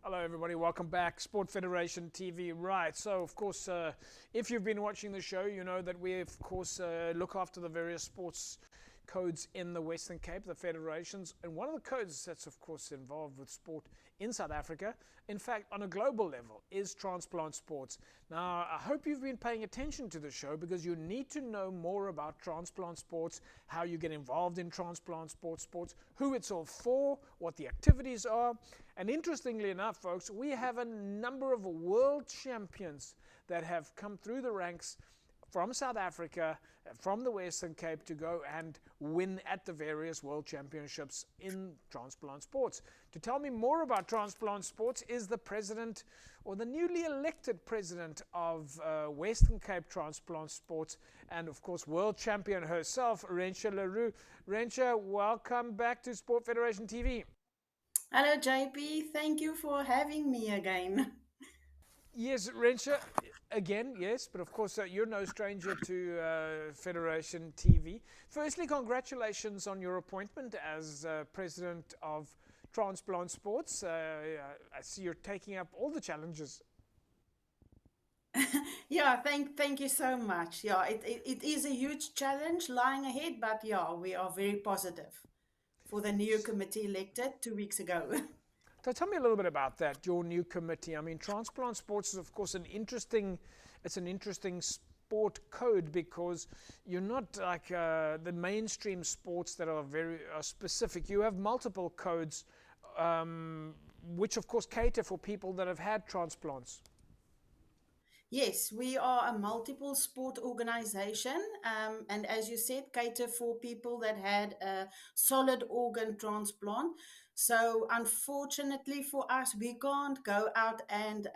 Hello everybody, welcome back. Sport Federation TV. Right, so of course, if you've been watching the show, you know that we of course look after the various sports codes in the Western Cape, the federations, and one of the codes that's of course involved with sport in South Africa, in fact on a global level, is transplant sports. Now I hope you've been paying attention to the show because you need to know more about transplant sports, how you get involved in transplant sports, who it's all for, what the activities are. And interestingly enough, folks, we have a number of world champions that have come through the ranks from South Africa, from the Western Cape, to go and win at the various world championships in transplant sports. To tell me more about transplant sports is the president, or the newly elected president of Western Cape Transplant Sports, and of course world champion herself, Rentia le Roux. Rentia, welcome back to Sport Federation TV. Hello, JP. Thank you for having me again. Yes, Rentia, again, yes, but of course you're no stranger to Federation TV. Firstly, congratulations on your appointment as president of Transplant Sports. I see you're taking up all the challenges. Yeah, thank you so much. Yeah, it is a huge challenge lying ahead, but yeah, we are very positive for the new committee elected 2 weeks ago. So tell me a little bit about that, your new committee. I mean, transplant sports is, of course, it's an interesting sport code because you're not like the mainstream sports that are very specific. You have multiple codes, which, of course, cater for people that have had transplants. Yes, we are a multiple sport organization, and as you said, cater for people that had a solid organ transplant. So, unfortunately for us, we can't go out and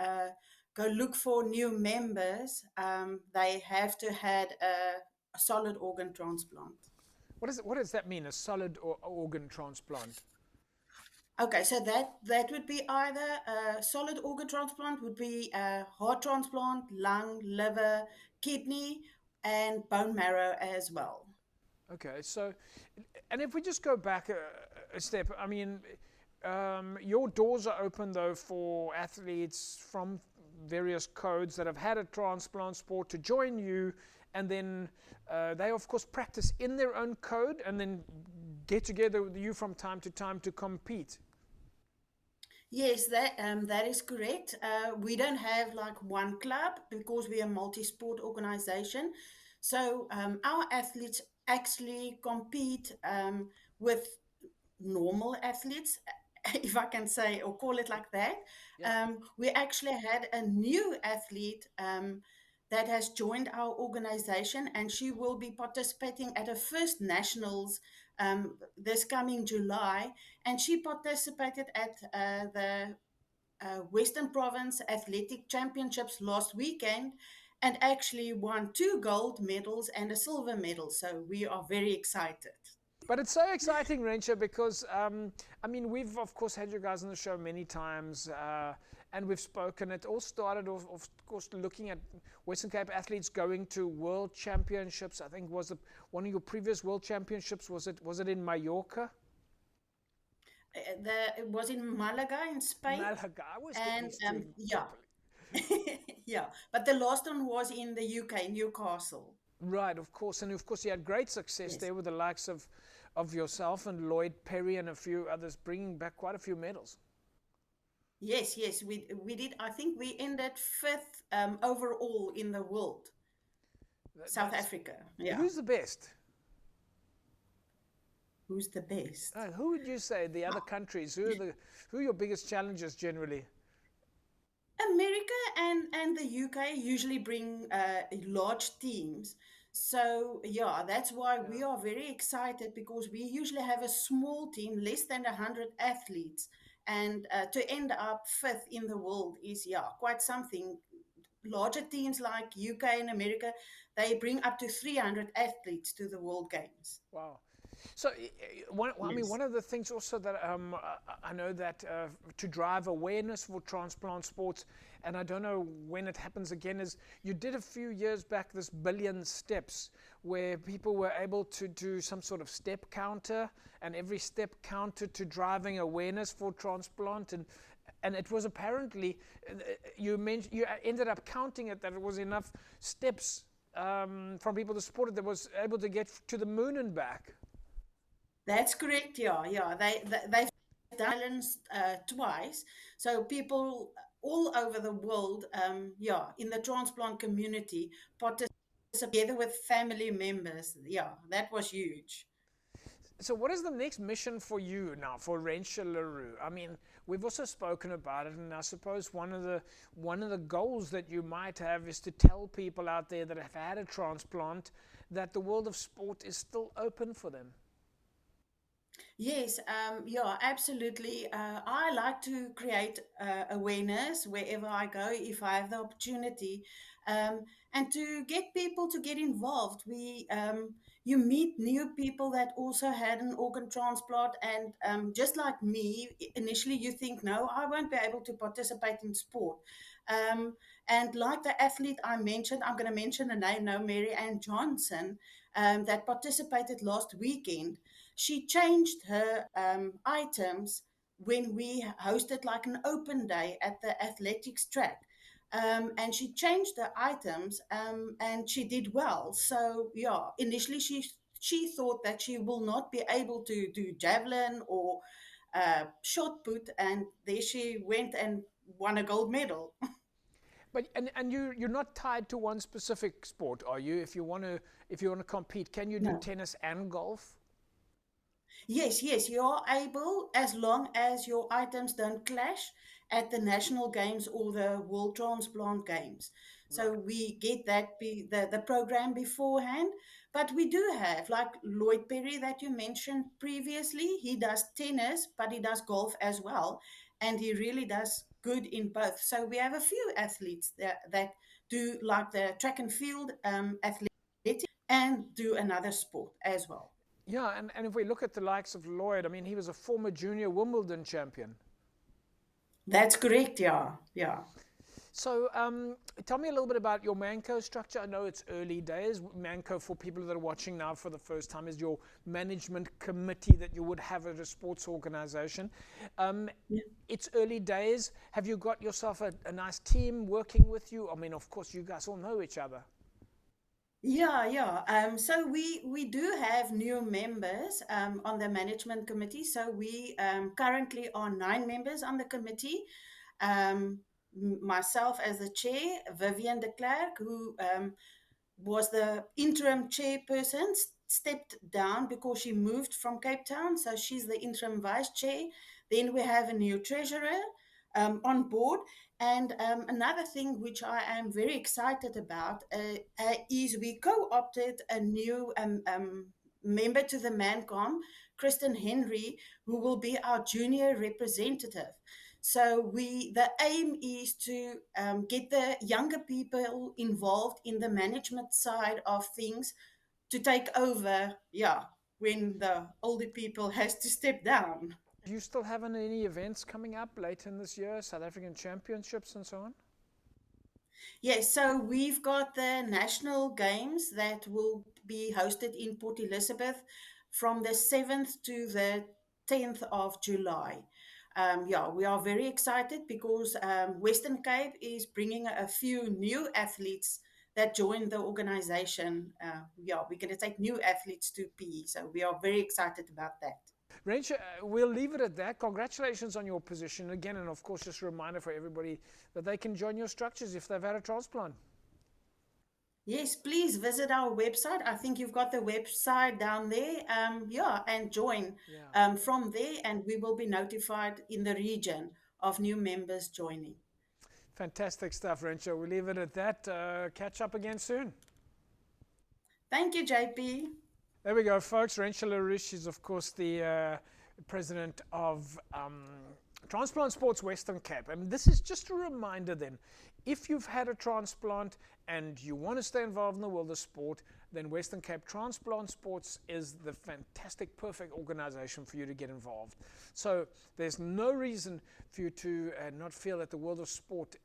go look for new members. They have to had a solid organ transplant. What does that mean, a solid organ transplant? Okay, so that would be either a solid organ transplant, would be a heart transplant, lung, liver, kidney, and bone marrow as well. Okay, so, and if we just go back a step, I mean, your doors are open though for athletes from various codes that have had a transplant sport to join you, and then they of course practice in their own code and then get together with you from time to time to compete. Yes, that is correct. We don't have like one club because we are a multi-sport organization. So our athletes actually compete with normal athletes, if I can say or call it like that. Yeah. We actually had a new athlete that has joined our organization, and she will be participating at a first nationals this coming July. And she participated at the Western Province Athletic Championships last weekend and actually won 2 gold medals and a silver medal. So we are very excited. But it's so exciting, Rencha, because I mean, we've of course had you guys on the show many times, and we've spoken. It all started off, of course, looking at Western Cape athletes going to world championships. I think one of your previous world championships, was it in Mallorca? It was in Malaga in Spain, Malaga. I always get and these two yeah, properly. yeah. But the last one was in the UK, Newcastle. Right, of course, and of course you had great success Yes, there with the likes of yourself and Lloyd Perry and a few others, bringing back quite a few medals. yes. We did. I think we ended fifth overall in the world, South That's Africa. Yeah, who's the best? who's the best? Who would you say the other countries? Who are your biggest challenges generally? America and the UK usually bring large teams. So, yeah, that's why Yeah. we are very excited because we usually have a small team, less than 100 athletes. And to end up fifth in the world is, yeah, quite something. Larger teams like UK and America, they bring up to 300 athletes to the World Games. Wow. So, I mean, Yes. one of the things also that I know that to drive awareness for transplant sports, and I don't know when it happens again, is you did a few years back this billion steps where people were able to do some sort of step counter, and every step counted to driving awareness for transplant. And and it was apparently, you ended up counting it, that it was enough steps from people to support it that was able to get to the moon and back. That's correct. Yeah, yeah. They've done Ireland's, twice, so people all over the world, yeah, in the transplant community, participate together with family members. Yeah, that was huge. So what is the next mission for you now, for Rentia le Roux? I mean, we've also spoken about it, and I suppose one of the goals that you might have is to tell people out there that have had a transplant that the world of sport is still open for them. Yes, yeah, absolutely. I like to create awareness wherever I go if I have the opportunity, um, and to get people to get involved. You meet new people that also had an organ transplant, and just like me, initially you think, no, I won't be able to participate in sport. Um, and like the athlete I mentioned, I'm going to mention a name now, Mary Ann Johnson, that participated last weekend. She changed her items when we hosted like an open day at the athletics track. And she changed the items, and she did well. So yeah, initially she thought that she will not be able to do javelin or shot put, and there she went and won a gold medal. But and you're not tied to one specific sport, are you? If you want to compete, can you do No. tennis and golf? Yes, yes, you're able as long as your items don't clash at the national games or the World Transplant Games. So Right. we get that the program beforehand. But we do have, like Lloyd Perry that you mentioned previously, he does tennis, but he does golf as well. And he really does good in both. So we have a few athletes that do like the track and field athletic and do another sport as well. Yeah, and if we look at the likes of Lloyd, I mean, he was a former junior Wimbledon champion. That's correct. Yeah, yeah. So tell me a little bit about your Manco structure. I know it's early days. Manco, for people that are watching now for the first time, is your management committee that you would have at a sports organization. Um, Yeah. it's early days. Have you got yourself a nice team working with you? I mean, of course, you guys all know each other. Yeah, yeah. So we do have new members on the management committee. So we currently are 9 members on the committee. Um, Myself as the chair, Vivian de Klerk, who was the interim chairperson, stepped down because she moved from Cape Town. So she's the interim vice chair. Then we have a new treasurer on board. And another thing which I am very excited about is we co opted a new member to the MANCOM, Kristen Henry, who will be our junior representative. So the aim is to get the younger people involved in the management side of things to take over, yeah, when the older people has to step down. Do you still have any events coming up later in this year, South African championships and so on? Yes, so we've got the national games that will be hosted in Port Elizabeth from the 7th to the 10th of July. Yeah, we are very excited because Western Cape is bringing a few new athletes that join the organization. Yeah, we're going to take new athletes to PE, so we are very excited about that. Rachel, we'll leave it at that. Congratulations on your position again, and of course, just a reminder for everybody that they can join your structures if they've had a transplant. Yes, please visit our website. I think you've got the website down there. Yeah, and join Yeah. from there, and we will be notified in the region of new members joining. Fantastic stuff, Rencho. We'll leave it at that. Catch up again soon. Thank you, JP. There we go, folks. Rentia le Roux is, of course, the president of Transplant Sports Western Cape. And this is just a reminder then, if you've had a transplant and you want to stay involved in the world of sport, then Western Cape Transplant Sports is the fantastic, perfect organization for you to get involved. So there's no reason for you to not feel that the world of sport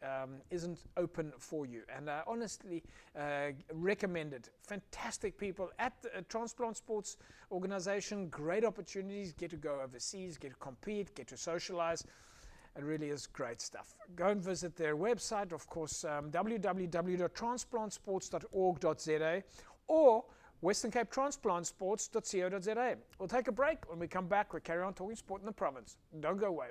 isn't open for you. And I honestly recommend it. Fantastic people at the Transplant Sports organization, great opportunities, get to go overseas, get to compete, get to socialize. It really is great stuff. Go and visit their website, of course, www.transplantsports.org.za or Western Cape Transplant Sports.co.za. We'll take a break. When we come back, we'll carry on talking sport in the province. Don't go away.